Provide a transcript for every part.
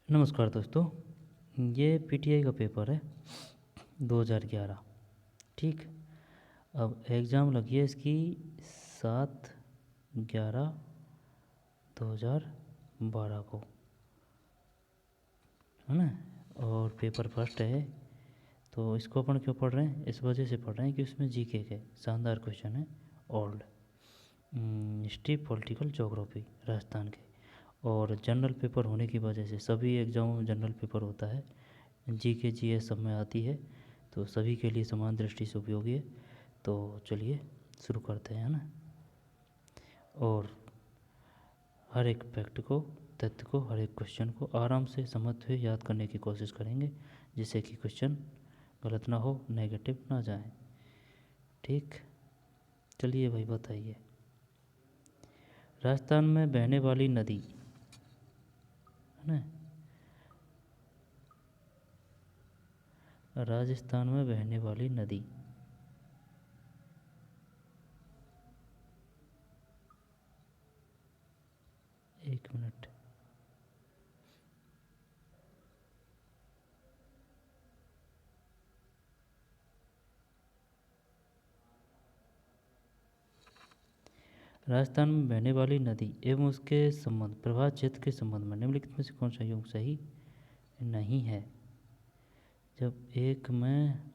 नमस्कार दोस्तों, ये पीटीआई का पेपर है 2011। ठीक। अब एग्ज़ाम लगी है इसकी 7/11/2012 को, है ना। और पेपर फर्स्ट है, तो इसको अपन क्यों पढ़ रहे हैं? इस वजह से पढ़ रहे हैं कि उसमें जीके के शानदार क्वेश्चन है। Old history, political, geography Rajasthan के। और जनरल पेपर होने की वजह से सभी एग्ज़ामों में जनरल पेपर होता है, जीके जीएस सब में आती है, तो सभी के लिए समान दृष्टि से उपयोगी है। तो चलिए शुरू करते हैं, है ना। और हर एक फैक्ट को, तथ्य को, हर एक क्वेश्चन को आराम से समझते हुए याद करने की कोशिश करेंगे, जिससे कि क्वेश्चन गलत ना हो, नेगेटिव ना जाए। ठीक। चलिए भाई बताइए, राजस्थान में बहने वाली नदी, है ना, राजस्थान में बहने वाली नदी। एक मिनट। राजस्थान में बहने वाली नदी एवं उसके संबंध, प्रवाह क्षेत्र के संबंध में निम्नलिखित में से कौन सा योग सही नहीं है? जब एक में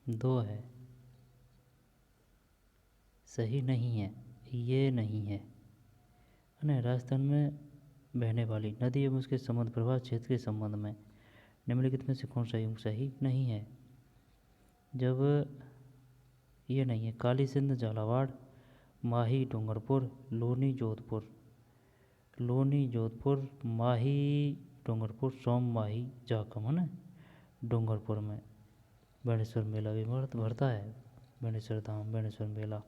दो है, सही नहीं है, ये नहीं है ना। राजस्थान में बहने वाली नदी एवं उसके संबंध, प्रवाह क्षेत्र के संबंध में निम्नलिखित में से कौन सा योग सही नहीं है? जब ये नहीं है, काली सिंध, झालावाड़, माही, डूंगरपुर, लोनी, जोधपुर, लोनी, जोधपुर, माही, डूंगरपुर, सोम, माही, जाखम, है ना। डूंगरपुर में बेणेश्वर मेला भी भरता है, बेणेश्वर धाम, बेणेश्वर मेला।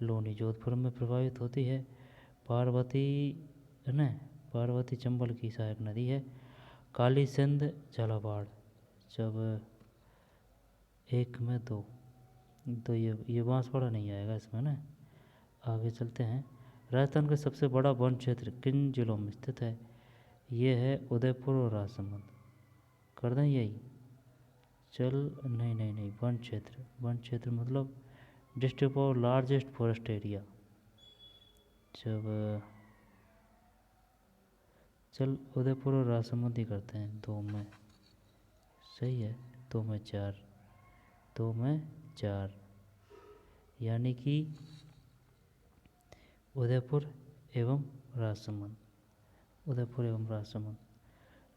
लोनी जोधपुर में प्रभावित होती है। पार्वती, है ना, पार्वती चंबल की सहायक नदी है। काली सिंध, झालावाड़, जब एक में दो, तो ये बांसवाड़ा नहीं आएगा इसमें ना। आगे चलते हैं। राजस्थान का सबसे बड़ा वन क्षेत्र किन जिलों में स्थित है? ये है उदयपुर और राजसमंद। कर दें यही? चल, नहीं नहीं नहीं, वन क्षेत्र, वन क्षेत्र मतलब district of largest forest area. जब चल उदयपुर और राजसमंद ही करते हैं, दो में सही है, दो में चार, दो में चार, यानी कि उदयपुर एवं राजसमंद, उदयपुर एवं राजसमंद।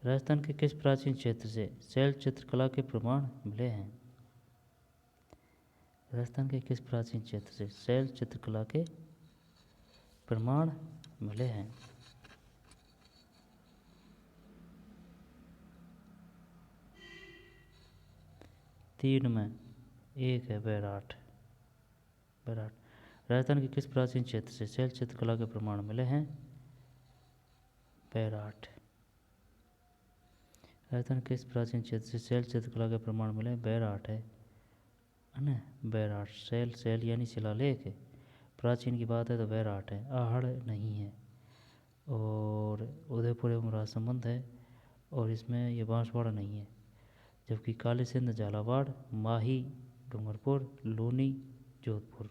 राजस्थान के किस प्राचीन क्षेत्र से शैल चित्रकला के प्रमाण मिले हैं? राजस्थान के किस प्राचीन क्षेत्र से शैल चित्रकला के प्रमाण मिले हैं? तीन में एक है, बैराट। बैराट। राजस्थान के किस प्राचीन क्षेत्र से शैल चित्रकला के प्रमाण मिले हैं? बैराट। राजस्थान के किस प्राचीन क्षेत्र से शैल चित्रकला के प्रमाण मिले? बैराट है ना। बैराट, शैल, शैल यानी शिलालेख है। प्राचीन की बात है तो बैराट है, आहड़ नहीं है। और उदयपुर एवं राजसमंद है, और इसमें ये बांसवाड़ा नहीं है। जबकि काली सिंध, झालावाड़, माही, डूंगरपुर, लूनी, जोधपुर,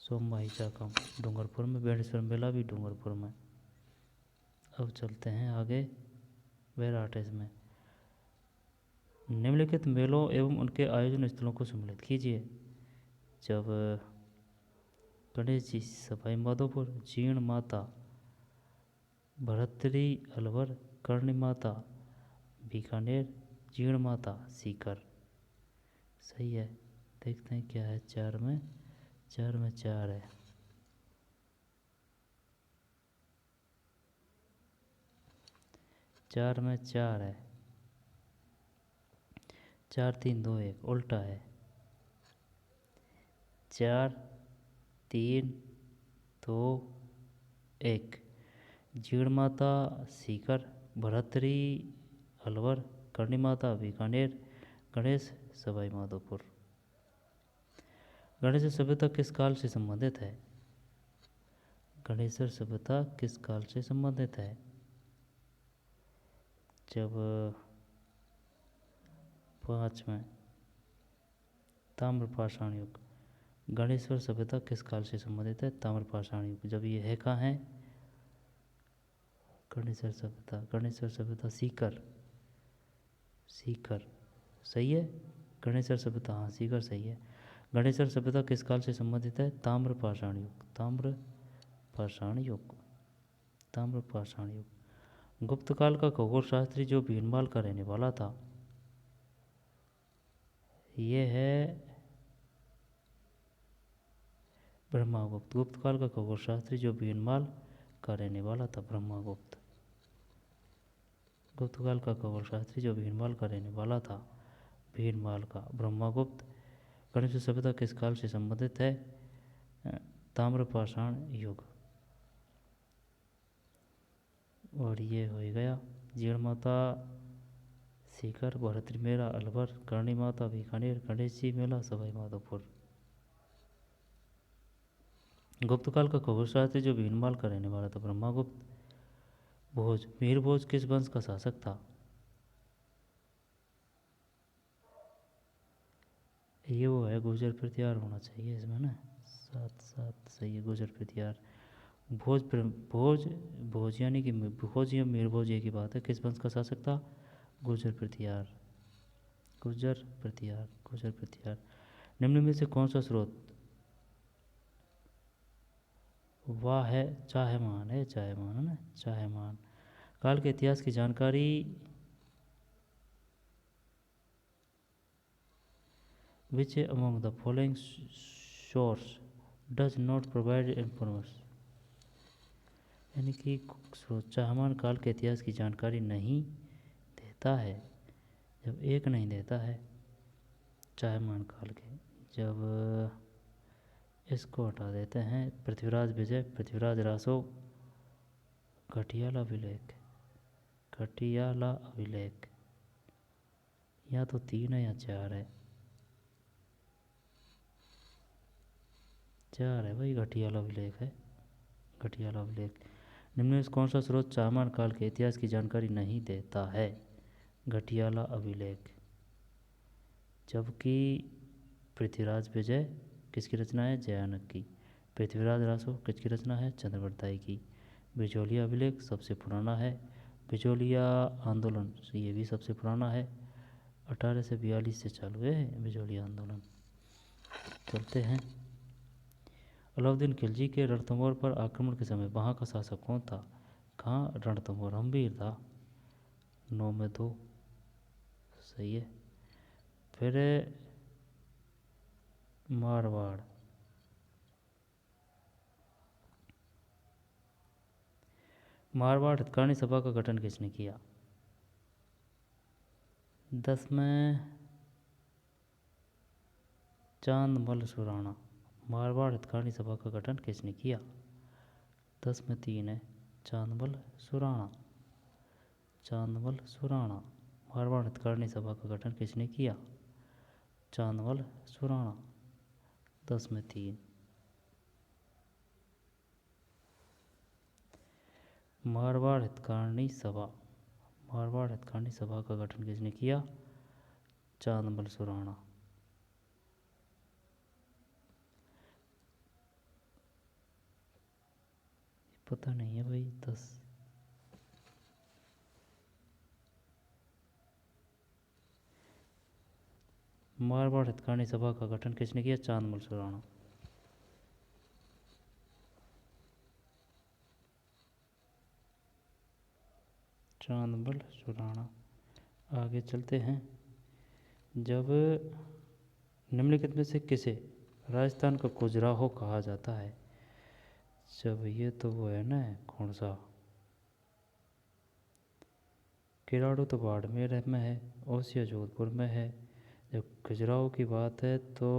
सोम, माही, चाकम डूंगरपुर में, बेणेश्वर मेला भी डूंगरपुर में। अब चलते हैं आगे, बैराट है इसमें। निम्नलिखित मेलों एवं उनके आयोजन स्थलों को सम्मिलित कीजिए। जब गणेश जी, सवाई माधोपुर, जीण माता, भरतरी, अलवर, कर्णी माता, बीकानेर, जीण माता, सीकर। सही है। देखते हैं क्या है, चार में चार है। चार में चार है, 4-3-2-1 उल्टा है। 4-3-2-1। जीण माता, सीकर, भरतरी, अलवर, कर्णी माता, बीकानेर, गणेश, सवाई माधोपुर। गणेश सभ्यता किस काल से संबंधित है? गणेश सभ्यता किस काल से संबंधित है? जब 5 में ताम्रपाषाण युग। गणेश्वर सभ्यता किस काल से संबंधित है? ताम्रपाषाण युग। जब ये है कहाँ है? गणेश्वर सभ्यता सीकर सही है। गणेश्वर सभ्यता, हाँ सीकर सही है। गणेश्वर सभ्यता किस काल से संबंधित है? ताम्रपाषाण युग। गुप्त काल का खगोल शास्त्री जो भीनमाल का रहने वाला था, ये है ब्रह्मागुप्त। गुप्त काल का खगोल शास्त्री जो भीनमाल का रहने वाला था, ब्रह्मागुप्त। गुप्त काल का खगोल शास्त्री जो भीनमाल का रहने वाला था, भीनमाल का, ब्रह्मागुप्त। गणेश सभ्यता किस काल से संबंधित है? ताम्रपाषाण युग। और ये हो गया। जीण माता सीकर, भरतरी मेला अलवर, करणी माता बीकानेर, गणेश जी मेला सवाई माधोपुर। गुप्त काल का खगोल शास्त्री जो भीनमाल का रहने वाला था, ब्रह्मागुप्त। भोज, मीर भोज किस वंश का शासक था? ये वो है, गुर्जर प्रतिहार होना चाहिए इसमें ना। 7 सही है, गुर्जर प्रतिहार। भोज यानी कि भोज या मीर भोज एक ही बात है। किस वंश का शासक था? गुर्जर प्रतिहार। निम्न में से कौन सा स्रोत वाह है? चाहमान है ना, चाहमान। काल के इतिहास की जानकारी which among the following source does not provide information? यानी कि चाहमान काल के इतिहास की जानकारी नहीं देता है। जब एक नहीं देता है चाहमान काल के, जब इसको हटा देते हैं, पृथ्वीराज विजय, पृथ्वीराज रासो, घटियाला अभिलेख, या तो 3 है या 4 है। 4 है भाई, घटियाला अभिलेख। निम्न में कौन सा स्रोत चाहमान काल के इतिहास की जानकारी नहीं देता है? घटियाला अभिलेख। जबकि पृथ्वीराज विजय किसकी रचना है? जयानक की। पृथ्वीराज रासो किसकी रचना है? चंद्रवर्ताई की। बिजोलिया अभिलेख सबसे पुराना है। बिजोलिया आंदोलन ये भी सबसे पुराना है। 1842 से चालू है बिजोलिया आंदोलन। चलते हैं। अलाउद्दीन खिलजी के रणथंभौर पर आक्रमण के समय वहाँ का शासक कौन था? कहाँ? रणथंभौर। हम्बीर था। 9 में 2 सही है। फिर मारवाड़। हितकानी सभा का गठन किसने किया? 10 में चांदमल सुराणा। मारवाड़ हितकानी सभा का गठन किसने किया? 10 में 3 है, चांदमल सुराणा। मारवाड़ हितकानी सभा का गठन किसने किया? चांदमल सुराणा। 10 में 3। मारवाड़ हितकानी सभा का गठन किसने किया? चांदमल सुराणा। पता नहीं है भाई। 10 मारवाड़ हितकानी सभा का गठन किसने किया? चांदमल सुराणा। आगे चलते हैं। जब निम्नलिखित में से किसे राजस्थान का खजुराहो कहा जाता है? जब ये तो वो है ना, कौन सा? किराड़ू तो बाड़मेर में है, ओसिया जोधपुर में है। जब खजुराहो की बात है तो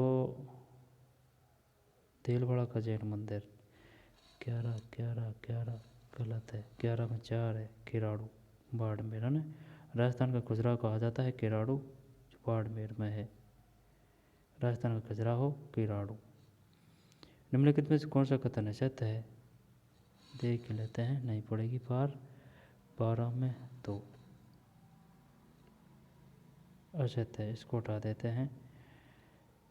तेलवाड़ा का जैन मंदिर। 11 गलत है, 11 में 4 है। किराड़ू बाड़मेर है ना। राजस्थान का खजुराहो कहा जाता है किराड़ू, जो बाड़मेर में है। राजस्थान का खजुराहो किराड़ू। निम्नलिखित में से कौन सा कथन है सत्य है? देख लेते हैं, नहीं पड़ेगी पार। 12 में 2 अशत है, इसको हटा देते हैं।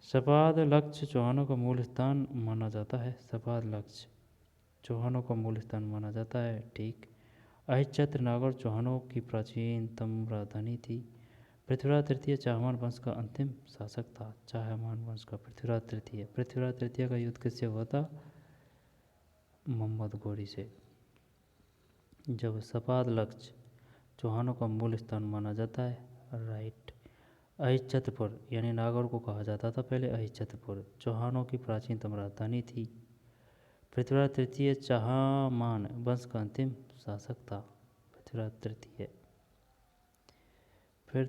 सपाद लक्ष्य चौहानों का मूल स्थान माना जाता है। सपाद लक्ष्य चौहानों का मूल स्थान माना जाता है, ठीक। अहिच्छत्र नागौर चौहानों की प्राचीनतम राजधानी थी। पृथ्वीराज तृतीय चाहमान वंश का अंतिम शासक था। चाहमान वंश का पृथ्वीराज तृतीय का युद्ध किससे हुआ था? मोहम्मद घोरी से। जब सपाद लक्ष्य चौहानों का मूल स्थान माना जाता है, राइट। अहिच्छत्रपुर यानी नागौर को कहा जाता था पहले अहिच्छत्रपुर, चौहानों की प्राचीनतम राजधानी थी। पृथ्वीराज तृतीय चाहमान वंश का अंतिम शासक था, पृथ्वीराज तृतीय। फिर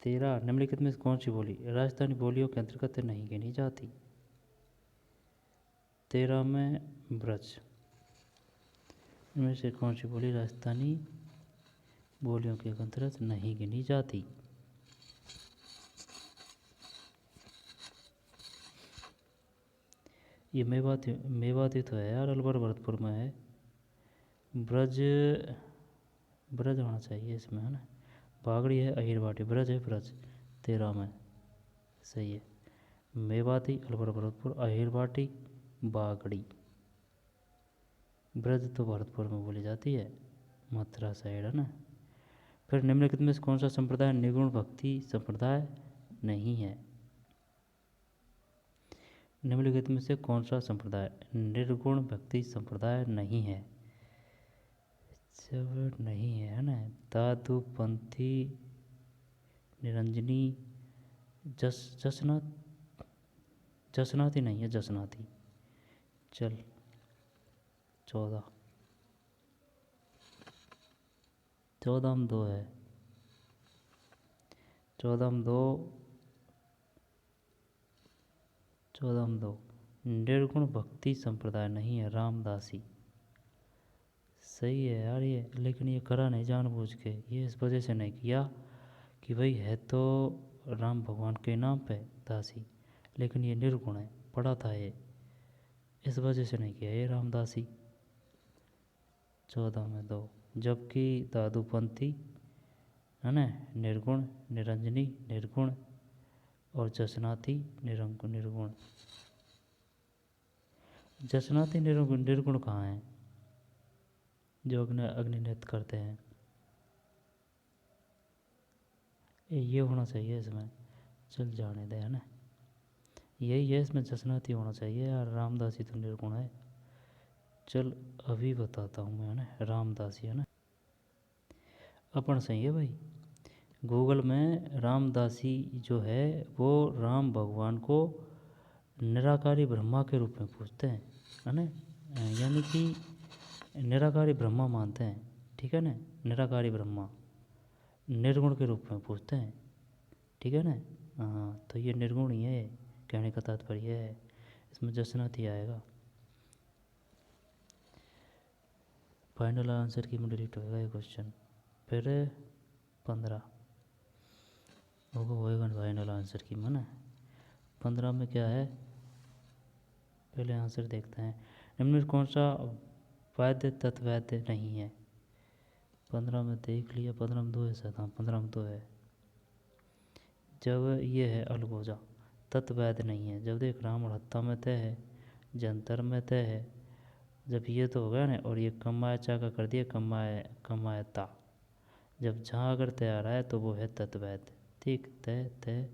13 निम्नलिखित में कौन सी बोली राजस्थानी बोलियों के अंतर्गत नहीं गिनी जाती? 13 में ब्रज। इनमें से कौन सी बोली राजस्थानी बोलियों के अंतर्गत नहीं गिनी जाती? ये मेवाती तो है यार, अलवर भरतपुर में है। ब्रज ब्रज होना चाहिए इसमें, है ना। बागड़ी है, अहिरवाटी, ब्रज है ब्रज 13 में, सही है। मेवाती, अलवर भरतपुर, अहिरवाटी, बागड़ी। ब्रज तो भरतपुर में बोली जाती है, मथुरा साइड, है ना। फिर निम्नलिखित में से कौन सा संप्रदाय निर्गुण भक्ति संप्रदाय नहीं है? निम्नलिखित में से कौन सा संप्रदाय निर्गुण भक्ति संप्रदाय नहीं है? जब नहीं है ना, दादूपंथी, निरंजनी, जसनाथी नहीं है, जसनाथी। चल 14 में 2 है, 14 में 2 निर्गुण भक्ति संप्रदाय नहीं है, रामदासी। सही है यार ये, लेकिन ये करा नहीं जानबूझ के, ये इस वजह से नहीं किया कि भाई है तो राम भगवान के नाम पे दासी, लेकिन ये निर्गुण है, पढ़ा था ये, इस वजह से नहीं किया ये रामदासी। 14 में 2। जबकि दादूपंथी, है ना, निर्गुण, निरंजनी निर्गुण, और जसनाथी निर्गुण। जसनाथी निर्गुण कहाँ हैं? जो अग्नि नृत्य करते हैं, ये होना चाहिए इसमें। चल जाने दे, है ना, यही है इसमें, जसनाथी होना चाहिए यार, रामदासी तो निर्गुण है। चल अभी बताता हूँ मैं, है ना, रामदासी, है ना, अपन सही है भाई। गूगल में रामदासी जो है वो राम भगवान को निराकारी ब्रह्मा के रूप में पूजते हैं, है ना, यानी कि निराकारी ब्रह्मा मानते हैं, ठीक है ना, निराकारी ब्रह्मा निर्गुण के रूप में पूजते हैं, ठीक है ना। हाँ, तो ये निर्गुण ही है, कहने का तात्पर्य है, इसमें जसनाथी आएगा। फाइनल आंसर की में डिलीट होएगा ये क्वेश्चन। फिर 15 होएगा फाइनल आंसर की में ना। 15 में क्या है, पहले आंसर देखते हैं। निम्न में कौन सा वैध तत्वैध नहीं है? 15 में देख लिया, 15 में 2 है शायद, हाँ 15 में 2 है। जब ये है अलगोजा, तत्वैध नहीं है। जब देख राम और हत्ता में तय है, जंतर में तय है, जब ये तो हो गया ना, और ये कमायचा का कर दिया कमायता, जब जहाँ अगर तय आ रहा है तो वो है तत्वैध, ठीक। तय तय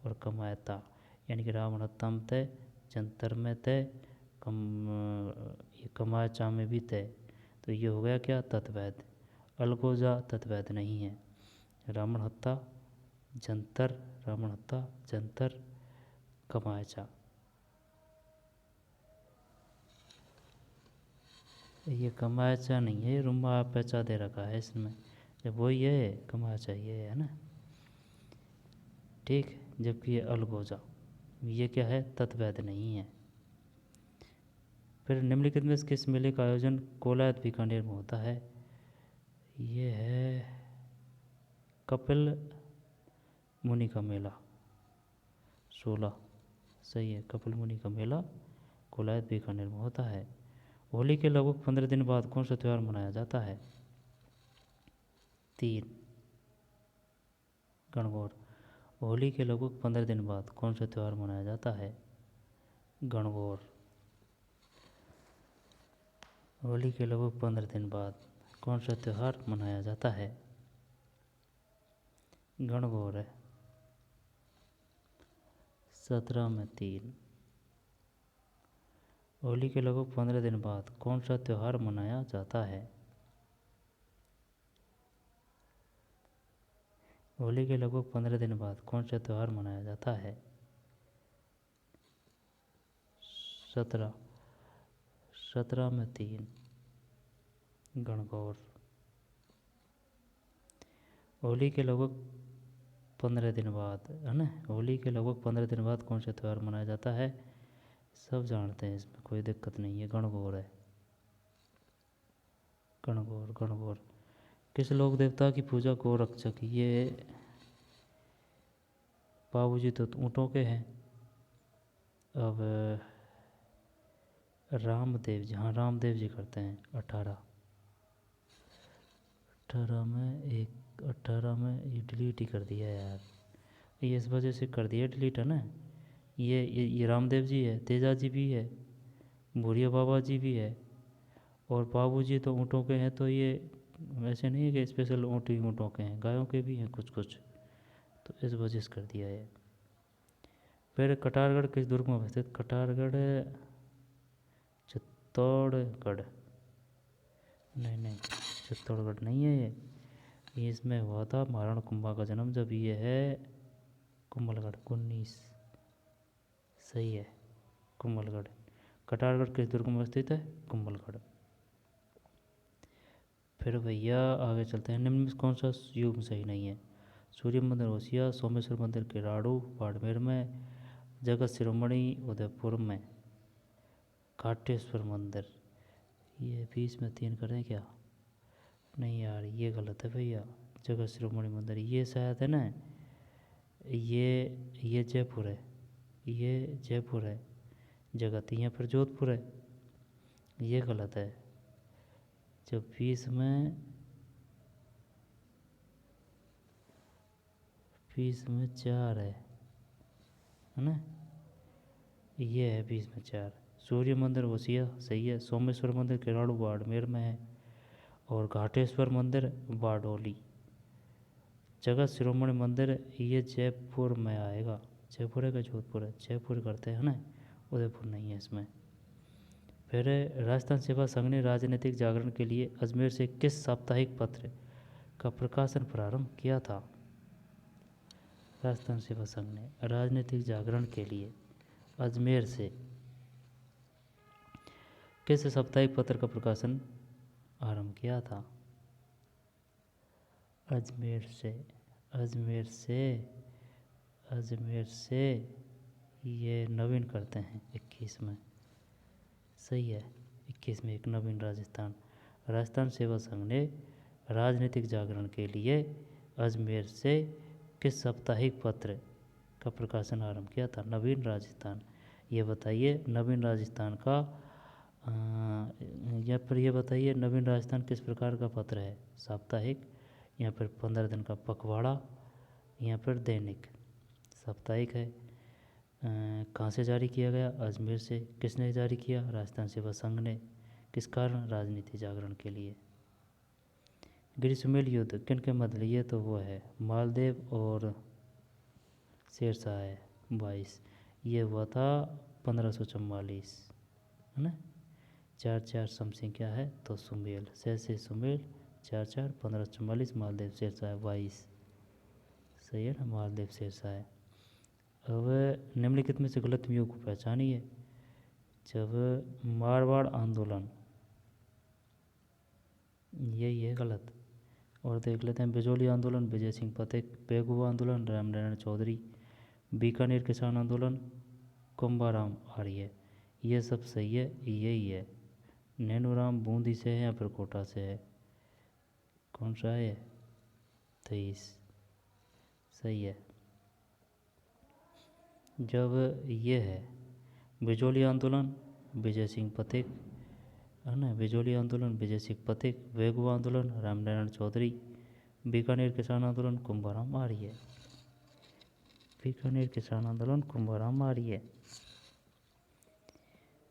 और कमायता, यानी कि राम और हत्ता में तय, जंतर में तय, ये कमायचा में भी तय, तो ये हो गया क्या, तत्वैध। अलगोजा तत्वैध नहीं है। रावण हत्ता जंतर, रावण हत्ता जंतर कमायचा, ये कमायचा नहीं है, रुम्बा पैचा दे रखा है इसमें, जब वही है कमायचा ये है ना, ठीक। जबकि ये अलगोजा, ये क्या है, तत्वैध नहीं है। फिर निम्नलिखित में किस मेले का आयोजन कोलायत बीकानेर में होता है? ये है कपिल मुनि का मेला, 16, सही है। कपिल मुनि का मेला कोलायत बीकानेर में होता है। होली के लगभग 15 दिन बाद कौन सा त्यौहार मनाया जाता है? 3 गणगौर। होली के लगभग 15 दिन बाद कौन सा त्यौहार मनाया जाता है? गणगौर। होली के लगभग 15 दिन बाद कौन सा त्यौहार मनाया जाता है? गणगौर है। 17 में 3। होली के लगभग 15 दिन बाद कौन सा त्यौहार मनाया जाता है? होली के लगभग 15 दिन बाद कौन सा त्यौहार मनाया जाता है? 17। 17 में 3 गणगौर। होली के लगभग 15 दिन बाद है ना, होली के लगभग 15 दिन बाद कौन सा त्यौहार मनाया जाता है? सब जानते हैं, इसमें कोई दिक्कत नहीं है, गणगौर है। गणगौर। गणगौर किस लोक देवता की पूजा गोरक्षक? ये बाबूजी तो ऊँटों के हैं। अब रामदेव जी, हाँ रामदेव जी करते हैं। 18 में ये डिलीट ही कर दिया यार, ये इस वजह से कर दिया डिलीट है ना। ये रामदेव जी है, तेजा जी भी है, भूरिया बाबा जी भी है, और बाबू जी तो ऊँटों के हैं। तो ये वैसे नहीं है कि स्पेशल ऊँट ही ऊँटों के हैं, गायों के भी हैं कुछ कुछ, तो इस वजह से कर दिया है। फिर कटारगढ़ किस दुर्ग में अवस्थित? कटारगढ़ चित्तौड़गढ़, नहीं चित्तौड़गढ़ नहीं है ये इसमें हुआ था महाराणा कुंभा का जन्म जब। ये है कुंभलगढ़। 19 सही है, कुंभलगढ़। कटारगढ़ किस दुर्ग में अवस्थित है? कुंभलगढ़। फिर भैया आगे चलते हैं। निम्न में कौन सा युग सही नहीं है? सूर्य मंदिर होशिया, सोमेश्वर मंदिर किराड़ू बाड़मेर में, जगत शिरोमणि उदयपुर में, काटेश्वर मंदिर। ये 20 में 3 करें क्या? नहीं यार ये गलत है भैया, जगत शिरोमणि मंदिर ये शायद है ना, ये जयपुर है, ये जयपुर है जगत, यहाँ पर जोधपुर है, ये गलत है। जब 20 में 4 है ना, ये है 20 में 4। सूर्य मंदिर वसिया सही है, सोमेश्वर मंदिर किराड़ू बाड़मेर में है, और घाटेश्वर मंदिर बारडोली। जगत शिरोमणि मंदिर ये जयपुर में आएगा। जयपुर है का जोधपुर है? जयपुर करते हैं ना, उदयपुर नहीं है इसमें। फिर राजस्थान सेवा संघ ने राजनीतिक जागरण के लिए अजमेर से किस साप्ताहिक पत्र का प्रकाशन प्रारंभ किया था? राजस्थान सेवा संघ ने राजनीतिक जागरण के लिए अजमेर से किस साप्ताहिक पत्र का प्रकाशन आरंभ किया था? अजमेर से ये नवीन करते हैं 21 में, सही है 21 में एक नवीन राजस्थान सेवा संघ ने राजनीतिक जागरण के लिए अजमेर से किस साप्ताहिक पत्र का प्रकाशन आरंभ किया था? नवीन राजस्थान। ये बताइए नवीन राजस्थान का या फिर ये बताइए नवीन राजस्थान किस प्रकार का पत्र है? साप्ताहिक या फिर 15 दिन का पखवाड़ा या फिर दैनिक? साप्ताहिक है। कहाँ से जारी किया गया? अजमेर से। किसने जारी किया? राजस्थान सेवा संघ ने। किस कारण? राजनीति जागरण के लिए। ग्रीष्मेल युद्ध किन के मध्य? ये तो वो है मालदेव और शेरशाह है 22। ये हुआ था 1544 है ना। 4 समसिंह क्या है तो सुमेल, से सुमेल 4 1544 मालदेव शेरशाह 22 सही है ना, मालदेव शेरशाह है। अब निम्नलिखित में से गलत योग को पहचानिए। जब मारवाड़ आंदोलन, यही है गलत। और देख लेते हैं बिजोली आंदोलन विजय सिंह पथिक, पेगुआ आंदोलन रामनारायण चौधरी, बीकानेर किसान आंदोलन कुंभाराम आर्य। ये सब सही है, यही है। नैनूराम बूंदी से है या फिर कोटा से है? कौन सा है? 23 सही है। जब ये है बिजोली आंदोलन विजय सिंह पथिक है ना, बिजोली आंदोलन विजय सिंह पथिक, वेगुआ आंदोलन रामनारायण चौधरी, बीकानेर किसान आंदोलन कुंभाराम आर्य। बीकानेर किसान आंदोलन कुंभाराम आर्य।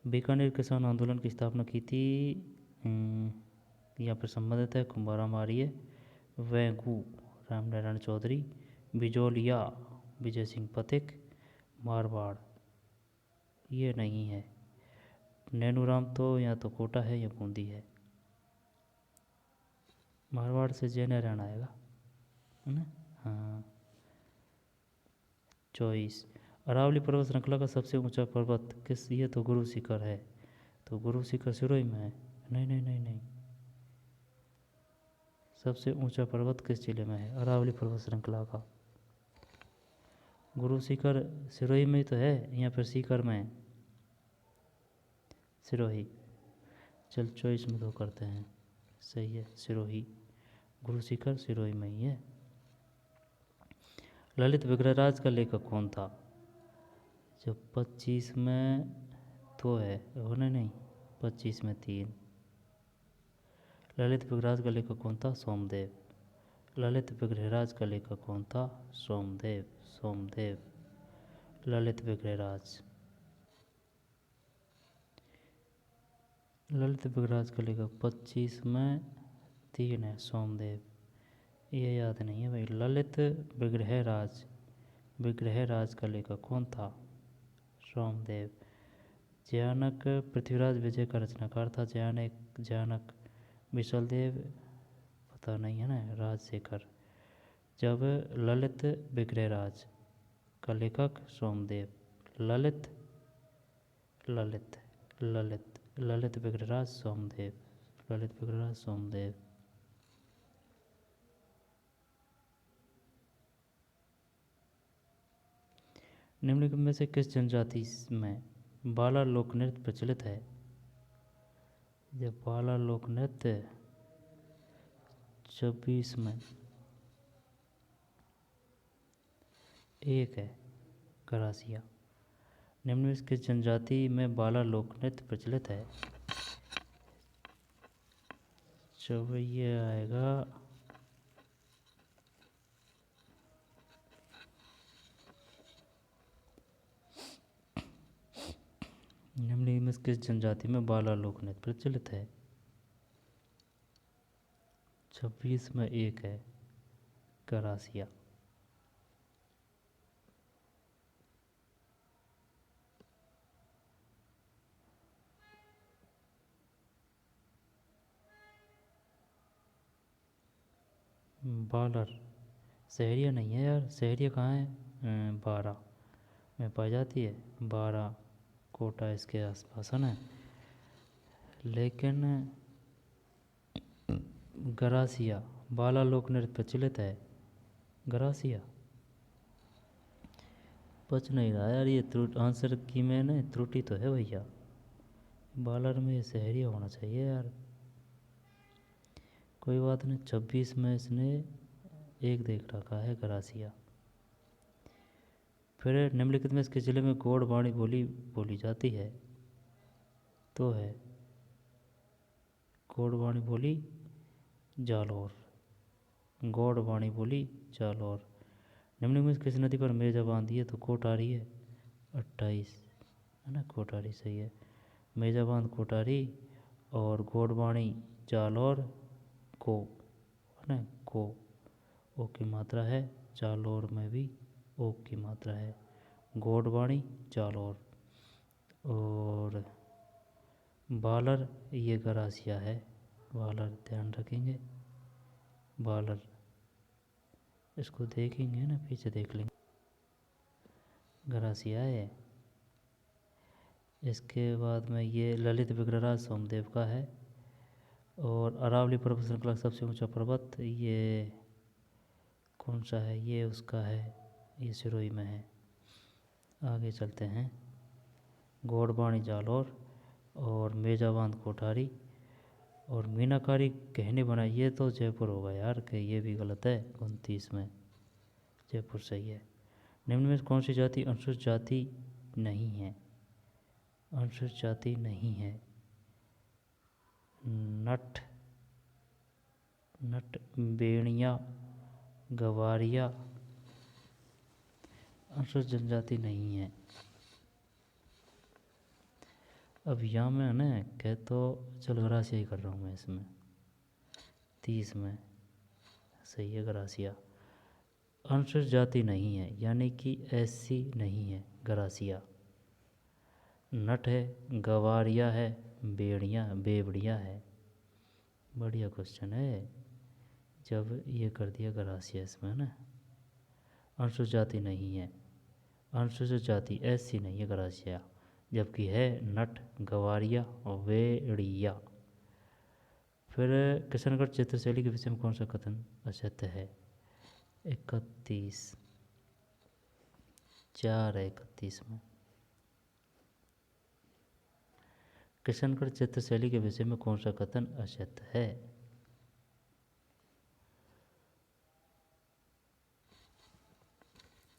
बीकानेर किसान आंदोलन की स्थापना की थी, यहाँ पर संबंधित है कुंभाराम आर्य। वेंगू रामनारायण चौधरी। बिजोलिया विजय सिंह पथिक। मारवाड़ ये नहीं है। नैनूराम तो या तो कोटा है या बूंदी है। मारवाड़ से जय नारायण आएगा, है ना? हाँ। चॉइस। अरावली पर्वत श्रृंखला का सबसे ऊंचा पर्वत किस, ये तो गुरु शिखर है, तो गुरु शिखर सिरोही में है। नहीं नहीं नहीं नहीं, सबसे ऊंचा पर्वत किस जिले में है अरावली पर्वत श्रृंखला का? गुरु शिखर सिरोही में तो है, या फिर सीकर में है? सिरोही। चल चॉइस में दो करते हैं, सही है सिरोही। गुरु शिखर सिरोही में ही है। ललित विग्रहराज का लेखक कौन था? जो 25 में दो है, होने नहीं, 25 में 3। ललित विग्रहराज का लेखक कौन था? सोमदेव। ललित विग्रहराज का लेखक कौन था? सोमदेव। सोमदेव। ललित विग्रहराज। ललित विग्रहराज का लेखक 25 में 3 है, सोमदेव। ये याद नहीं है भाई। ललित विग्रहराज, विग्रहराज का लेखक कौन था? सोमदेव। जयानक पृथ्वीराज विजय का रचनाकार था। जयानक विशलदेव पता नहीं है ना, राजशेखर। जब ललित विग्रहराज का लेखक सोमदेव। ललित ललित ललित ललित विग्रहराज सोमदेव। ललित विग्रहराज सोमदेव। निम्नलिखित में से किस जनजाति में बाला लोक नृत्य प्रचलित है? जब बाला लोक नृत्य 26 में 1 है, गरासिया। निम्न में से किस जनजाति में बाला लोक नृत्य प्रचलित है? जब ये आएगा निम्नलिखित में किस जनजाति में बाला लोक नृत्य प्रचलित है? 26 में 1 है, गरासिया। बालर शहरिया नहीं है यार, शहरिया कहाँ है? 12 में पाई जाती है। 12 कोटा इसके आसपास है ना। लेकिन गरासिया बाला लोक नृत्य प्रचलित है। गरासिया बच नहीं रहा यार, ये आंसर की में ना त्रुटि तो है भैया। बालर में शहरिया होना चाहिए यार। कोई बात नहीं, 26 में इसने 1 देख रखा है, गरासिया। फिर निम्नलिखित में इसके जिले में गोड़वाणी बोली बोली जाती है, तो है गोड़वाणी बोली जालौर। गोड़वाणी बोली जालौर। निम्नलिखित में किस नदी पर मेजा बांधी है? तो कोटारी है। 28 है ना, कोटारी सही है। मेजा बांध कोटारी और गोड़वाणी जालौर को, है ना, को ओ की मात्रा है। जालौर में भी ओ की मात्रा है। गोड़वाणी जालौर। और बालर ये गरासिया है। बालर ध्यान रखेंगे, बालर इसको देखेंगे ना, पीछे देख लेंगे, गरासिया है। इसके बाद में ये ललित विग्रहराज सोमदेव का है। और अरावली पर्वत श्रृंखला का सबसे ऊंचा पर्वत ये कौन सा है? ये उसका है, ये सिरोही में है। आगे चलते हैं। गोड़वाणी जालौर और मेजाबांध कोठारी और मीनाकारी गहने बनाई, ये तो जयपुर होगा यार, कि ये भी गलत है। 29 में जयपुर सही है। निम्न में कौन सी जाति अनुसूचित जाति नहीं है? अनुसूचित जाति नहीं है। नट बेणिया गवारिया अनुसूचित जनजाति नहीं है। अब यहाँ में है ना कह तो चल गरासिया ही कर रहा हूँ मैं इसमें 30 में। सही है गरासिया। अनुसूचित जाति नहीं है यानी कि ऐसी नहीं है गरासिया। नट है, गवारिया है, बेवड़िया है। बढ़िया क्वेश्चन है जब ये कर दिया गरासिया इसमें ना। अनुसूचित जाति नहीं है, अनुसूचित जाति ऐसी नहीं है गरासिया, जबकि है नट, गवारिया और वेड़िया। फिर किशनगढ़ चित्रशैली के विषय में कौन सा कथन असत्य है? 31 4 है 31 में। किशनगढ़ चित्रशैली के विषय में कौन सा कथन असत्य है?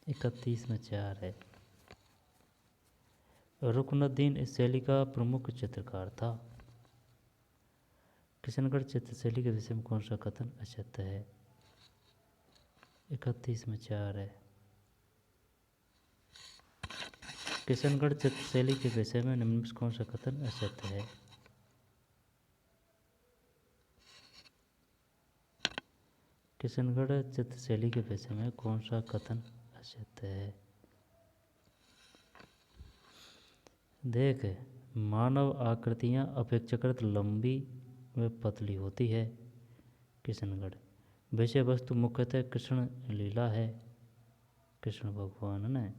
31 में 4 है। रुकनुद्दीन इस शैली का प्रमुख चित्रकार था। किशनगढ़ चित्रशैली के विषय में कौन सा कथन असत्य है? 31 में 4 है। किशनगढ़ चित्रशैली के विषय में निम्न में से कौन सा कथन असत्य है? किशनगढ़ चित्रशैली के विषय में कौन सा कथन असत्य है? देख, मानव आकृतियाँ अपेक्षाकृत लंबी व पतली होती है। किशनगढ़ विषय वस्तु मुख्यतः कृष्ण लीला है, कृष्ण भगवान है ना।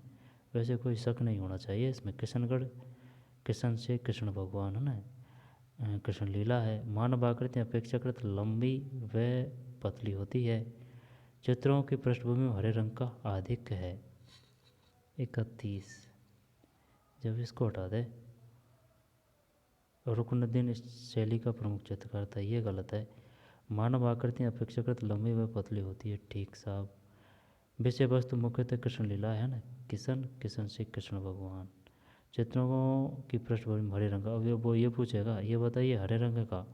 वैसे कोई शक नहीं होना चाहिए इसमें। किशनगढ़ किशन से कृष्ण भगवान है ना, कृष्ण लीला है। मानव आकृतियाँ अपेक्षाकृत लंबी व पतली होती है। चित्रों की पृष्ठभूमि में हरे रंग का आधिक्य है। 31 जब इसको हटा दे। रुकनुद्दीन इस शैली का प्रमुख चित्रकार था, ये गलत है। मानव आकृतियाँ अपेक्षाकृत लंबी व पतली होती है, ठीक साहब। विषय वस्तु मुख्यतः कृष्ण लीला है ना, किशन से कृष्ण भगवान। चित्रों की पृष्ठभूमि में हरे रंग का। अब वो ये पूछेगा, ये बताइए हरे रंग का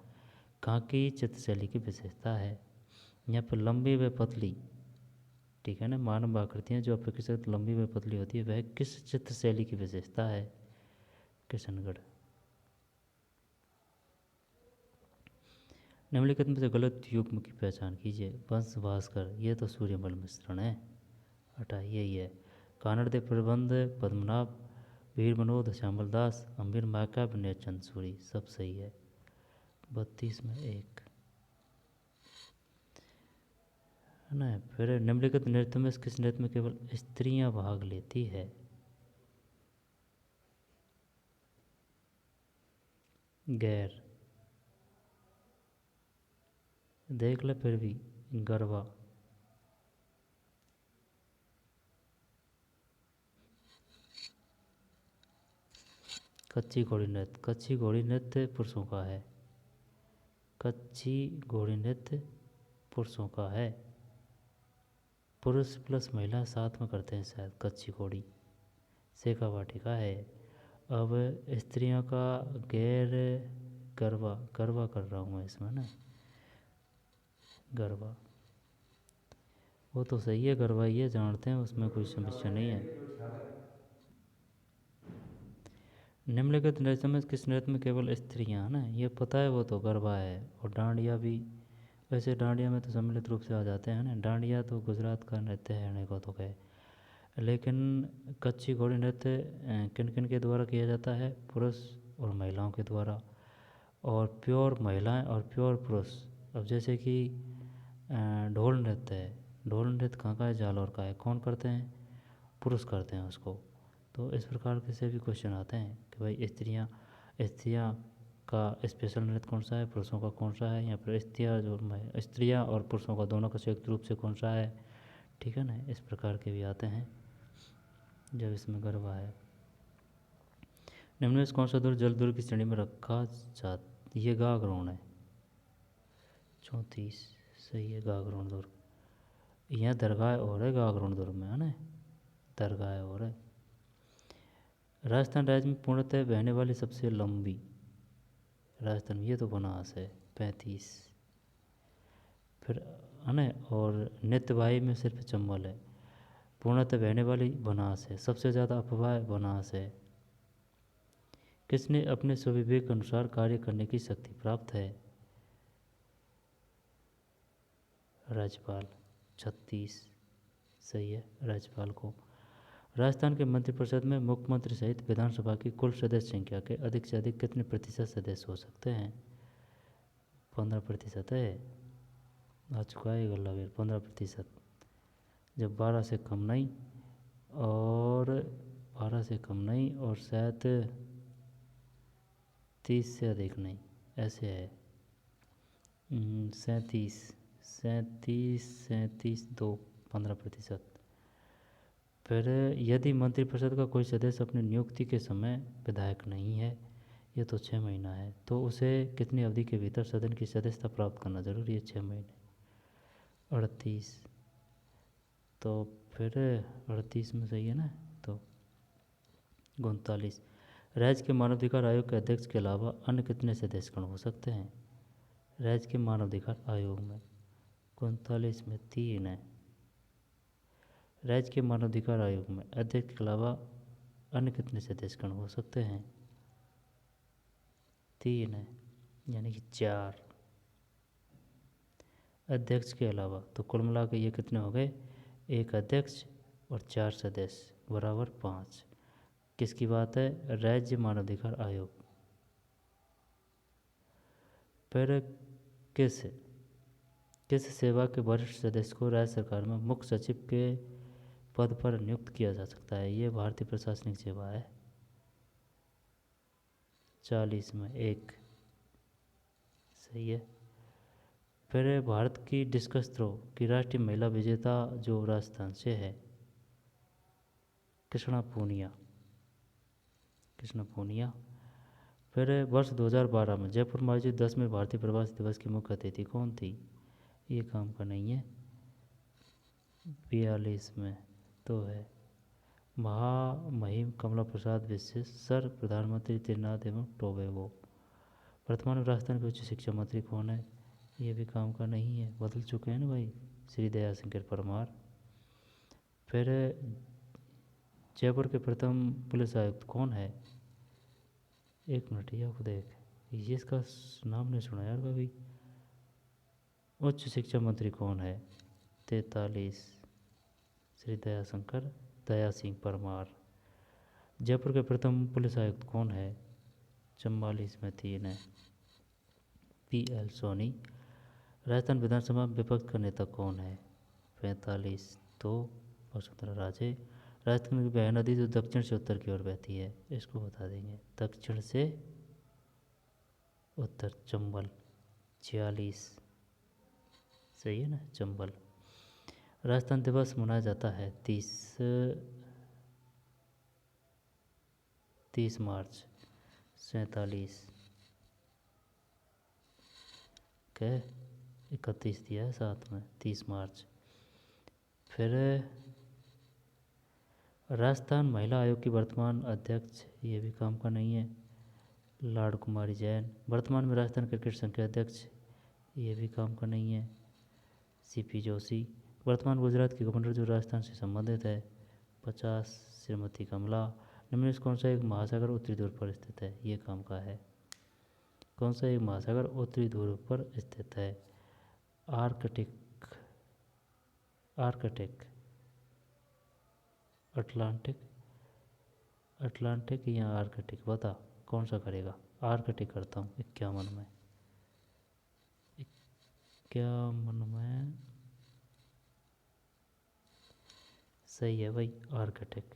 कहाँ की चित्रशैली की विशेषता है? यहाँ पर लंबी व पतली, ठीक है ना। मानव आकृतियाँ जो अपेक्षाकृत लंबी व पतली होती है वह किस चित्रशैली की विशेषता है? किशनगढ़। निम्नलिखित में से गलत युग्म की पहचान कीजिए। वंश भास्कर, ये तो सूर्यमल मिश्रण है, हटाइए। ये कानड़देव प्रबंध, पद्मनाभ, वीर मनोद, श्यामल दास, अम्बिर माका, विनय चंद सूरी, सब सही है। 32 में 1 है ना। फिर निम्नलिखित नृत्य में किस नृत्य में केवल स्त्रियां भाग लेती है? गैर। देख ले फिर भी। गरबा, कच्ची घोड़ी नृत्य। कच्ची घोड़ी नृत्य पुरुषों का है। कच्ची घोड़ी नृत्य पुरुषों का है। पुरुष प्लस महिला साथ में करते हैं शायद कच्ची घोड़ी। सेका वाटिका है। अब स्त्रियों का गैर गरबा, गरबा कर रहा हूँ मैं इसमें ना, गरबा। वो तो सही है, गरबा ये जानते हैं, उसमें कोई समस्या नहीं है। निम्नलिखित नृत्य में किस नृत्य में केवल स्त्रियां है ना, ये पता है, वो तो गरबा है। और डांडिया भी, वैसे डांडिया में तो सम्मिलित रूप से आ जाते हैं ना। डांडिया तो गुजरात का नृत्य है, नहीं को तो कहे। लेकिन कच्ची घोड़ी नृत्य किन किन के द्वारा किया जाता है? पुरुष और महिलाओं के द्वारा। और प्योर महिलाएं और प्योर पुरुष। अब जैसे कि ढोल नृत्य है, ढोल नृत्य कहाँ का है? जालौर का है। कौन करते हैं? पुरुष करते हैं उसको। तो इस प्रकार के से भी क्वेश्चन आते हैं कि भाई स्त्रियाँ का स्पेशल नृत्य कौन सा है, पुरुषों का कौन सा है, या फिर स्त्रियाँ और पुरुषों का दोनों का संयुक्त रूप से कौन सा है, ठीक है ना। इस प्रकार के भी आते हैं जब इसमें गरबा है। निम्न में से कौन सा दुर्ग जल दुर्ग की श्रेणी में रखा जा? ये गागरोन है। 34 सही है, गागरोन दुर्ग। यहाँ दरगाह और है गागरोन दुर्ग में, है ना, दरगाह और है। राजस्थान राज्य में पूर्णतः बहने वाली सबसे लंबी, राजस्थान, ये तो बनास है, 35। फिर है ना, और नित्यवाही में सिर्फ चंबल है। पूर्णतः बहने वाली बनास है, सबसे ज़्यादा अफवाह बनास है। किसने अपने स्वविवेक अनुसार कार्य करने की शक्ति प्राप्त है? राज्यपाल। 36 सही है, राज्यपाल को। राजस्थान के मंत्रिपरिषद में मुख्यमंत्री सहित विधानसभा की कुल सदस्य संख्या के अधिक से अधिक कितने प्रतिशत सदस्य हो सकते हैं? 15% है। आ चुका है गल्ला बेर 15%। जब 12 से कम नहीं, और 12 से कम नहीं, और शायद 30 से अधिक नहीं, ऐसे है। 37 2 15%। फिर यदि मंत्रिपरिषद का कोई सदस्य अपनी नियुक्ति के समय विधायक नहीं है, ये तो 6 महीना है, तो उसे कितनी अवधि के भीतर सदन की सदस्यता प्राप्त करना जरूरी है? 6 महीने। 38, तो फिर 38 में सही है ना, तो 39। राज्य के मानवाधिकार आयोग के अध्यक्ष के अलावा अन्य कितने सदस्यगण हो सकते हैं? राज्य के मानवाधिकार आयोग में 39 में 3 है। राज्य के मानवाधिकार आयोग में अध्यक्ष के अलावा अन्य कितने सदस्यगण हो सकते हैं? 3 है, यानी कि 4 अध्यक्ष के अलावा। तो कुल मिला के ये कितने हो गए? 1 अध्यक्ष और 4 सदस्य बराबर 5। किसकी बात है? राज्य मानवाधिकार आयोग। फिर किस सेवा के वरिष्ठ सदस्य को राज्य सरकार में मुख्य सचिव के पद पर नियुक्त किया जा सकता है? ये भारतीय प्रशासनिक सेवा है। 40 में 1 सही है। फिर भारत की डिस्कस थ्रो की राष्ट्रीय महिला विजेता जो राजस्थान से है, कृष्णा पूनिया। फिर वर्ष 2012 में जयपुर में आयोजित 10वें भारतीय प्रवासी दिवस की मुख्य अतिथि कौन थी? ये काम का नहीं है। 42 में तो है महामहिम कमला प्रसाद विश्वेश्वर, प्रधानमंत्री त्रिनाथ एवं टोबैगो। वर्तमान में राजस्थान के उच्च शिक्षा मंत्री कौन है? ये भी काम का नहीं है, बदल चुके हैं ना भाई, श्री दया शंकर परमार। फिर जयपुर के प्रथम पुलिस आयुक्त कौन है? 1 मिनट, ये आपको देख, ये इसका नाम नहीं सुना यार कभी। उच्च शिक्षा मंत्री कौन है? 43 श्री दया सिंह परमार। जयपुर के प्रथम पुलिस आयुक्त कौन है? 44 में 3 है, PL सोनी। राजस्थान विधानसभा में विपक्ष का नेता कौन है? 45 तो वसुंधरा राजे। राजस्थान की वह नदी जो दक्षिण से उत्तर की ओर बहती है, इसको बता देंगे। दक्षिण से उत्तर, चंबल। 46 सही है ना, चंबल। राजस्थान दिवस मनाया जाता है 30 मार्च। 47 क्या 31 दिया है साथ में, 30 मार्च। फिर राजस्थान महिला आयोग की वर्तमान अध्यक्ष, ये भी काम का नहीं है, लाड़ कुमारी जैन। वर्तमान में राजस्थान क्रिकेट संघ के अध्यक्ष, ये भी काम का नहीं है, CP जोशी। वर्तमान गुजरात के गवर्नर जो राजस्थान से संबंधित है, 50 श्रीमती कमला। निम्न में से कौन सा एक महासागर उत्तरी ध्रुव पर स्थित है? ये काम का है। कौन सा एक महासागर उत्तरी ध्रुव पर स्थित है? आर्कटिक, अटलांटिक या आर्कटिक, बता कौन सा करेगा? आर्कटिक करता हूँ। 51 में सही है भाई, आर्कटिक।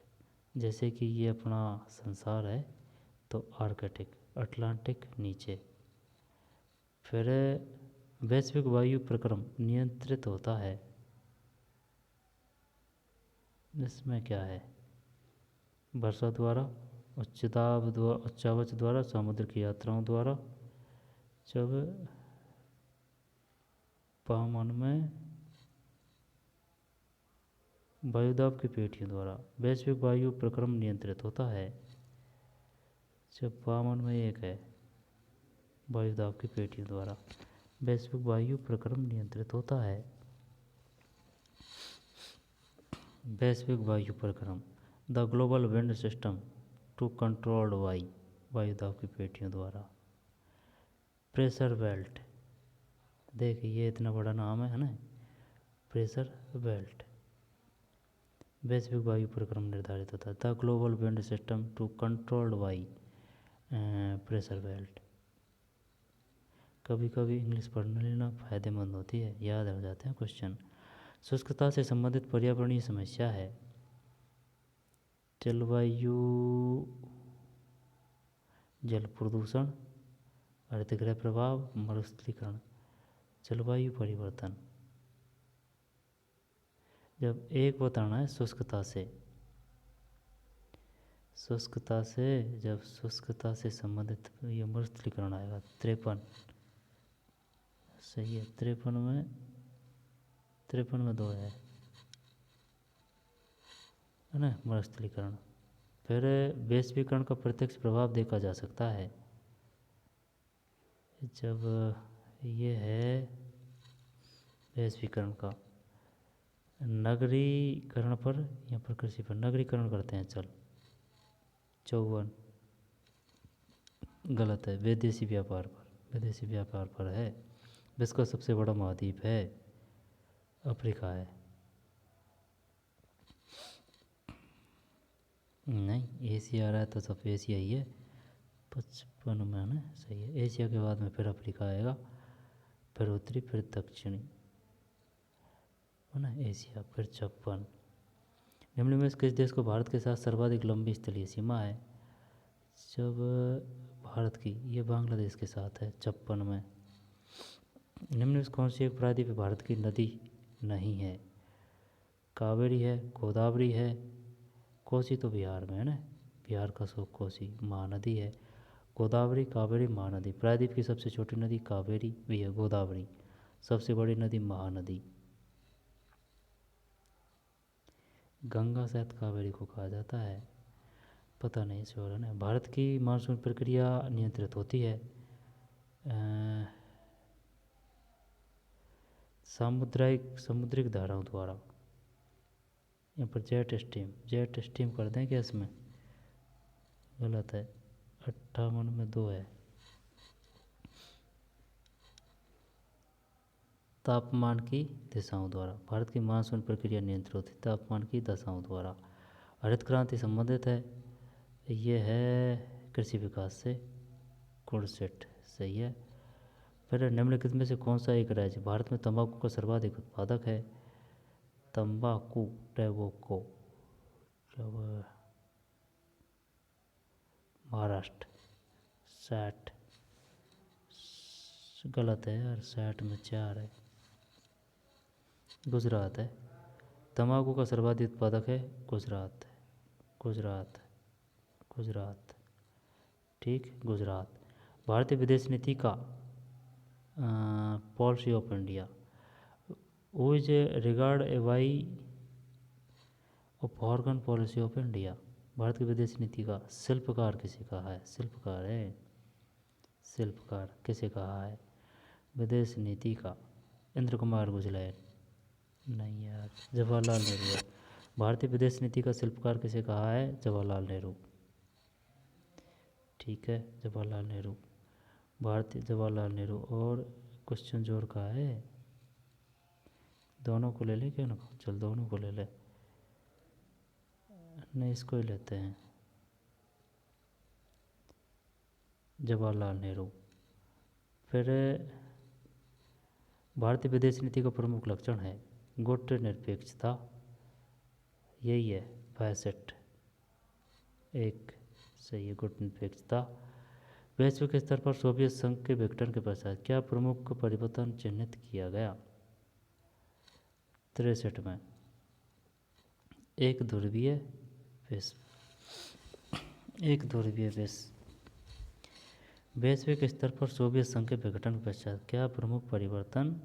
जैसे कि ये अपना संसार है, तो आर्कटिक, अटलांटिक नीचे। फिर वैश्विक वायु प्रक्रम नियंत्रित होता है, इसमें क्या है? वर्षा द्वारा, उच्चावच द्वारा, समुद्र की यात्राओं द्वारा। जब पवन में वायुदाब की पेटियों द्वारा वैश्विक वायु प्रक्रम नियंत्रित होता है। जब पवन में एक है, वायुदाब की पेटियों द्वारा वैश्विक वायु प्रक्रम नियंत्रित होता है। वैश्विक वायु परिक्रम, the global wind system to controlled वायुदाब की पेटियों द्वारा। प्रेशर बेल्ट, देखिए ये इतना बड़ा नाम है ना, प्रेशर बेल्ट। वैश्विक वायु परिक्रम निर्धारित होता है, the global wind system to controlled pressure belt. कभी कभी इंग्लिश पढ़ने लेना फायदेमंद होती है, याद रह जाते हैं क्वेश्चन। शुष्कता से संबंधित पर्यावरणीय समस्या है, जलवायु, जल प्रदूषण, हरितगृह प्रभाव, मरुस्थलीकरण, जलवायु परिवर्तन। जब एक बताना है शुष्कता से, जब शुष्कता से संबंधित ये मरुस्थलीकरण आएगा 53, सही है। 53 में 2 है ना, मरुस्थलीकरण। फिर वैश्वीकरण का प्रत्यक्ष प्रभाव देखा जा सकता है जब ये है वैश्वीकरण का नगरीकरण पर या पर कृषि पर, नगरीकरण करते हैं चल। 54 गलत है, विदेशी व्यापार पर है। विश्व का सबसे बड़ा महाद्वीप है अफ्रीका है। नहीं, एशिया आ रहा है तो सब एशिया ही है, 55 में ना, सही है। एशिया के बाद में फिर अफ्रीका आएगा, फिर उत्तरी, फिर दक्षिणी, है ना, एशिया, फिर 56। निम्न में किस देश को भारत के साथ सर्वाधिक लंबी स्थलीय सीमा है? जब भारत की, ये बांग्लादेश के साथ है 56 में। निम्न में कौन सी एक प्रायद्वीप पे भारत की नदी नहीं है? कावेरी है, गोदावरी है, कोसी तो बिहार में है ना, बिहार का सो कोसी महानदी है। गोदावरी, कावेरी, महानदी। प्रायद्वीप की सबसे छोटी नदी कावेरी भी है, गोदावरी। सबसे बड़ी नदी महानदी गंगा, शायद कावेरी को कहा जाता है, पता नहीं श्योर है ना। भारत की मानसून प्रक्रिया नियंत्रित होती है सामुद्रिक धाराओं द्वारा। यहाँ पर जेट स्ट्रीम कर दें क्या इसमें? गलत है, 58 में 2 है। तापमान की दिशाओं द्वारा, भारत की मानसून प्रक्रिया नियंत्रित होती है तापमान की दिशाओं द्वारा। हरित क्रांति संबंधित है, ये है कृषि विकास से, 67 सही है। फिर निम्नलिखित में से कौन सा एक राज्य भारत में तंबाकू का सर्वाधिक उत्पादक है? तंबाकू, टैबोको, जब महाराष्ट्र, 60 गलत है यार, 60 में 4 है, गुजरात है। तंबाकू का सर्वाधिक उत्पादक है गुजरात, ठीक, गुजरात। भारतीय विदेश नीति का policy of India, which regard a why foreign policy of India. Bharat की विदेश नीति का शिल्पकार किसे कहा है? शिल्पकार है, शिल्पकार किसे कहा है विदेश नीति का? इंद्र कुमार गुजराल, नहीं यार, जवाहरलाल नेहरू है। भारतीय विदेश नीति का शिल्पकार किसे कहा है? जवाहरलाल नेहरू, ठीक है, जवाहरलाल नेहरू, भारतीय जवाहरलाल नेहरू। और क्वेश्चन जोर का है, दोनों को ले ले क्या ना, चल दोनों को ले ले, नहीं इसको ही लेते हैं, जवाहरलाल नेहरू। फिर भारतीय विदेश नीति का प्रमुख लक्षण है गुट निरपेक्षता, यही है 62 एक, सही है, गुट निरपेक्षता। वैश्विक स्तर पर सोवियत संघ के विघटन के पश्चात क्या प्रमुख परिवर्तन चिन्हित किया गया? 63 में एक ध्रुवीय विश्व। वैश्विक स्तर पर सोवियत संघ के विघटन के पश्चात क्या प्रमुख परिवर्तन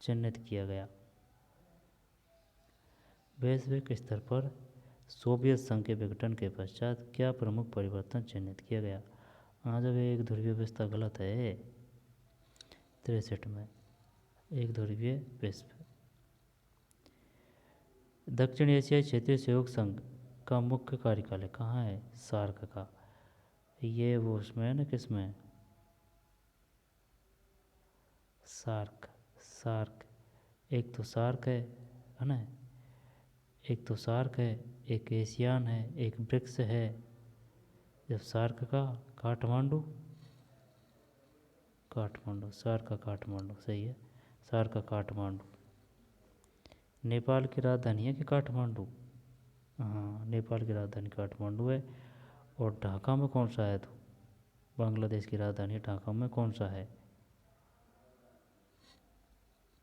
चिन्हित किया गया? वैश्विक स्तर पर सोवियत संघ के विघटन के पश्चात क्या प्रमुख परिवर्तन चिन्हित किया गया? जब एक ध्रुवीय व्यवस्था गलत है, 63 में एक ध्रुवीय विश्व। दक्षिण एशियाई क्षेत्रीय सहयोग संघ का मुख्य कार्यालय कहाँ है? सार्क का। ये वो उसमें है ना, किसमें? सार्क। सार्क एक तो सार्क है ना, एक तो सार्क है, एक एशियान है, एक ब्रिक्स है। जब सार्क का काठमांडू, काठमांडू, सार्क का काठमांडू सही है, सार्क का काठमांडू। नेपाल की राजधानी है कि काठमांडू? हाँ, नेपाल की राजधानी काठमांडू है। और ढाका में कौन सा है? तो बांग्लादेश की राजधानी ढाका में कौन सा है?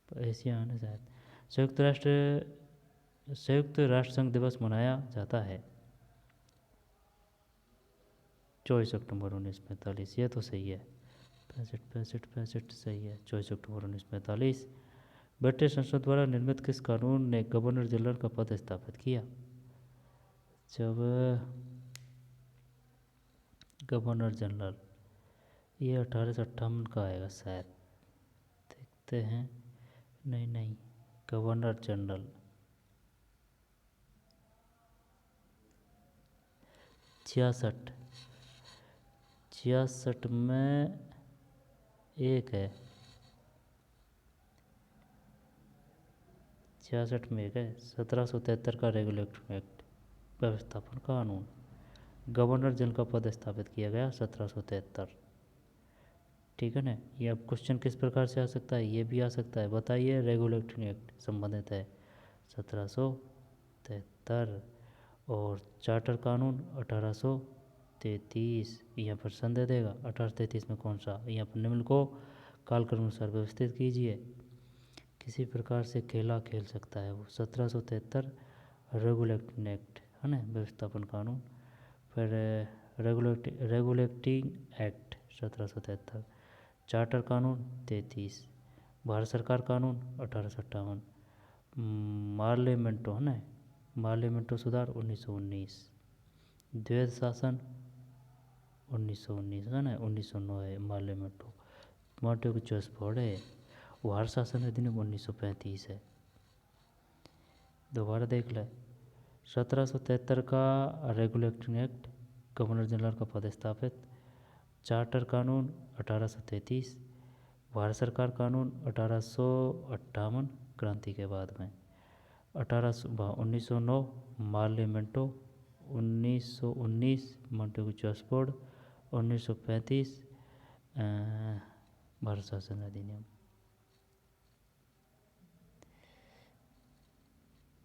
एशिया है ना शायद। संयुक्त राष्ट्र संघ दिवस मनाया जाता है 24 अक्टूबर 1945। ये तो सही है, 65 सही है, 24 अक्टूबर 1945। ब्रिटिश संसद द्वारा निर्मित किस कानून ने गवर्नर जनरल का पद स्थापित किया? जब गवर्नर जनरल, ये 1858 का आएगा शायद, देखते हैं। नहीं नहीं, गवर्नर जनरल 66 में एक है, 66 में एक है। 1773 का रेगुलेटरी एक्ट, व्यवस्थापन कानून, गवर्नर जनरल का पद स्थापित किया गया 1773। ठीक है ना। ये अब क्वेश्चन किस प्रकार से आ सकता है? ये भी आ सकता है, बताइए। रेगुलेटरी एक्ट संबंधित है 1773, और चार्टर कानून 1833। यहाँ पर संदेह देगा 1833 में कौन सा? यहाँ पर निम्न को कालक्रम अनुसार व्यवस्थित कीजिए। किसी प्रकार से खेला खेल सकता है वो। 1773 रेगुलेटिंग एक्ट है ना, व्यवस्थापन कानून। फिर रेगुलेटिंग एक्ट 1773, चार्टर कानून 33, भारत सरकार कानून 1858, मार्लियामेंटो है ना, मार्लियामेंटो सुधार 1919, द्वैध शासन 1919 है ना, 1909 है मार्लियामेंटो। मार्टियो की चॉइस फोर्ड है। भारत शासन अधिनियम 1935 है। दोबारा देख ले। 1773 का रेगुलेटिंग एक्ट, गवर्नर जनरल का पद स्थापित, चार्टर कानून 1833, भारत सरकार कानून 1858 क्रांति के बाद में, 1909 मार्लियामेंटो, 1919 मॉन्टेगू चॉसफोर्ड, 1935 भारत शासन अधिनियम।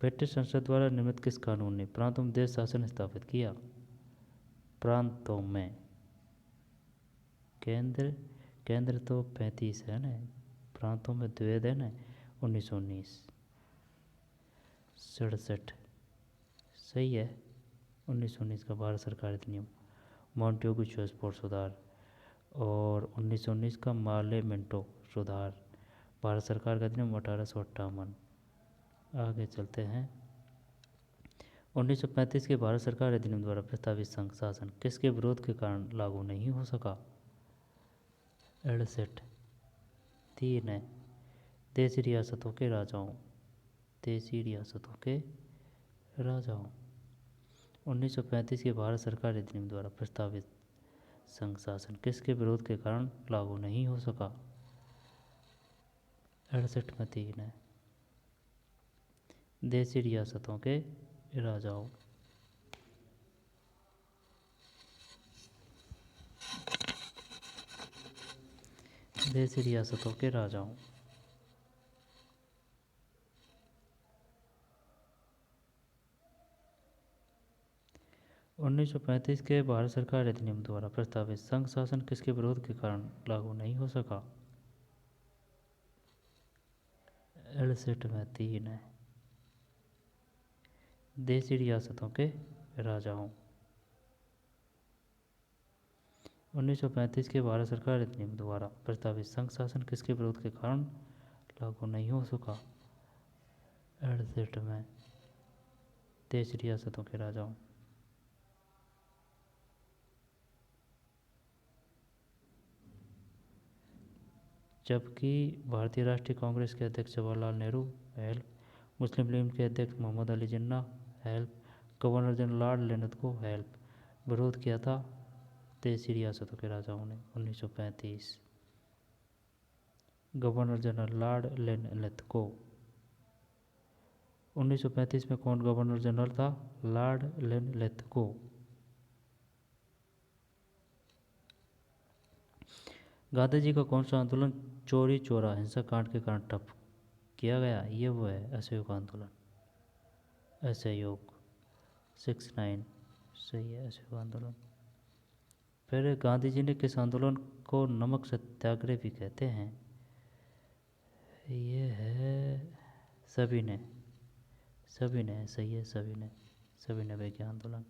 ब्रिटिश संसद द्वारा निर्मित किस कानून ने प्रांतों में देश शासन स्थापित किया? प्रांतों में, केंद्र तो 35 है ना, प्रांतों में द्वैध है ना 1919। 67 सही है, 1919 का भारत सरकार अधिनियम, मॉन्टेगू चॉसफोर्ड सुधार, और 1919 का मार्लियामेंटो सुधार, भारत सरकार का अधिनियम 1858। आगे चलते हैं। 1935 के भारत सरकार अधिनियम द्वारा प्रस्तावित संघ शासन किसके विरोध के कारण लागू नहीं हो सका? 68 3 है, देशी रियासतों के राजाओं, देशी रियासतों के राजाओं। 1935 के भारत सरकार अधिनियम द्वारा प्रस्तावित संघ शासन किसके विरोध के कारण लागू नहीं हो सका? 68 में 3 है, देशी रियासतों के राजाओं। देशी रियासतों के राजाओं। उन्नीस सौ 35 के भारत सरकार अधिनियम द्वारा प्रस्तावित संघ शासन किसके विरोध के कारण लागू नहीं हो सका? 68 में 3 है, देशी रियासतों के राजाओं। 1935 के भारत सरकार अधिनियम द्वारा प्रस्तावित संघ शासन किसके विरोध के कारण लागू नहीं हो सका? 68 में देशी रियासतों के राजाओं। जबकि भारतीय राष्ट्रीय कांग्रेस के अध्यक्ष जवाहरलाल नेहरू पहल मुस्लिम लीग के अध्यक्ष Mohammad Ali Jinnah, help. Governor general Lord लेनत को, हेल्प। विरोध किया था देसी रियासतों के राजाओं ने, 1935। गवर्नर जनरल लॉर्ड लेनत को। 1935 में कौन गवर्नर जनरल था? लॉर्ड लेनत को। गांधी जी का कौन सा आंदोलन चोरी चौरा हिंसा कांड के कारण ठप किया गया? ये वो है असहयोग आंदोलन, असहयोग 69 सही है, असहयोग आंदोलन। फिर गांधी जी ने किस आंदोलन को नमक सत्याग्रह भी कहते हैं? ये है सभी ने सही है, सभी ने विज्ञान आंदोलन।